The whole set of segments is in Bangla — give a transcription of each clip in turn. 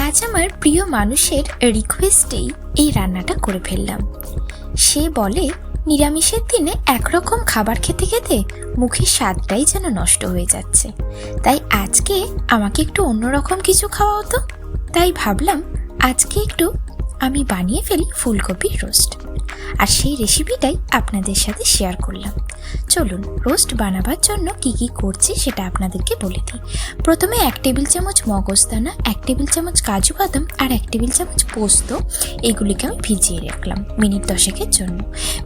আজ আমার প্রিয় মানুষের রিকোয়েস্টেই এই রান্নাটা করে ফেললাম। সে বলে নিরামিষের দিনে একরকম খাবার খেতে খেতে মুখের স্বাদটাই যেন নষ্ট হয়ে যাচ্ছে, তাই আজকে আমাকে একটু অন্যরকম কিছু খাওয়া হতো। তাই ভাবলাম আজকে একটু আমি বানিয়ে ফেলি ফুলকপির রোস্ট, আর সেই রেসিপিটাই আপনাদের সাথে শেয়ার করলাম। চলুন রোস্ট বানাবার জন্য কি কি করছি সেটা আপনাদেরকে বলে দিই। প্রথমে 1 টেবিল চামচ মগজদানা, 1 টেবিল চামচ কাজু বাদাম আর 1 টেবিল চামচ পোস্ত, এগুলিকে আমি ভিজিয়ে রাখলাম মিনিট 10-এর জন্য।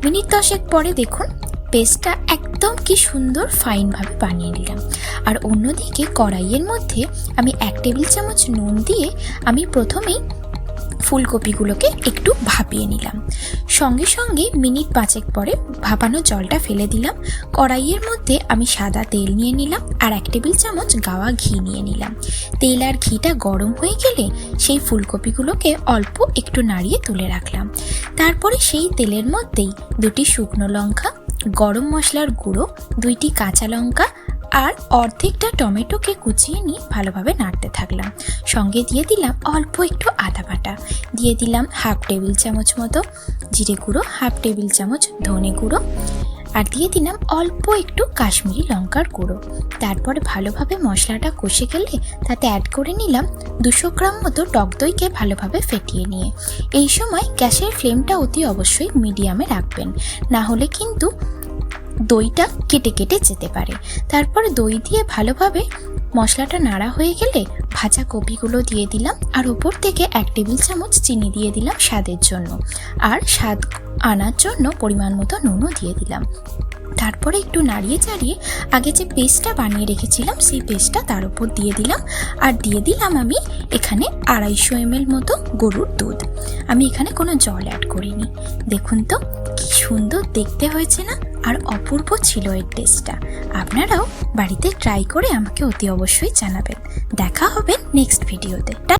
মিনিট 10 পরে দেখুন পেস্টটা একদম কি সুন্দর ফাইনভাবে বানিয়ে নিলাম। আর অন্যদিকে কড়াইয়ের মধ্যে আমি 1 টেবিল চামচ নুন দিয়ে আমি প্রথমেই ফুলকপিগুলোকে একটু ভাপিয়ে নিলাম। সঙ্গে সঙ্গে মিনিট 5 পরে ভাপানো জলটা ফেলে দিলাম। কড়াইয়ের মধ্যে আমি সাদা তেল নিয়ে নিলাম আর 1 টেবিল চামচ গাওয়া ঘি নিয়ে নিলাম। তেল আর ঘিটা গরম হয়ে গেলে সেই ফুলকপিগুলোকে অল্প একটু নাড়িয়ে তুলে রাখলাম। তারপরে সেই তেলের মধ্যেই 2টি শুকনো লঙ্কা, গরম মশলার গুঁড়ো, 2টি কাঁচা লঙ্কা আর অর্ধেকটা টমেটোকে কুচিয়ে নিয়ে ভালোভাবে নাড়তে থাকলাম। সঙ্গে দিয়ে দিলাম অল্প একটু আদা বাটা, দিয়ে দিলাম 1/2 টেবিল চামচ মতো জিরে গুঁড়ো, 1/2 টেবিল চামচ ধনে গুঁড়ো, আর দিয়ে দিলাম অল্প একটু কাশ্মীরি লঙ্কার গুঁড়ো। তারপরে ভালোভাবে মশলাটা কষে গেলে তাতে অ্যাড করে নিলাম 200 গ্রাম মতো টক দইকে ভালোভাবে ফেটিয়ে নিয়ে। এই সময় গ্যাসের ফ্লেমটা অতি অবশ্যই মিডিয়ামে রাখবেন, না হলে কিন্তু দইটা কেটে কেটে যেতে পারে। তারপর দই দিয়ে ভালোভাবে মশলাটা নাড়া হয়ে গেলে ভাজা কপিগুলো দিয়ে দিলাম আর উপর থেকে 1 টেবিল চামচ চিনি দিয়ে দিলাম স্বাদের জন্য, আর স্বাদ আনার জন্য পরিমাণ মতো নুনও দিয়ে দিলাম। তারপরে একটু নাড়িয়ে চাড়িয়ে আগে যে পেস্টটা বানিয়ে রেখেছিলাম সেই পেস্টটা তার উপর দিয়ে দিলাম, আর দিয়ে দিলাম আমি এখানে 250 ml মতো গরুর দুধ। আমি এখানে কোনো জল অ্যাড করিনি। দেখুন তো কি সুন্দর দেখতে হয়েছে না, আর অপূর্ব ছিল এর টেস্টটা। আপনারাও বাড়িতে ট্রাই করে আমাকে অতি অবশ্যই জানাবেন। দেখা হবে নেক্সট ভিডিওতে।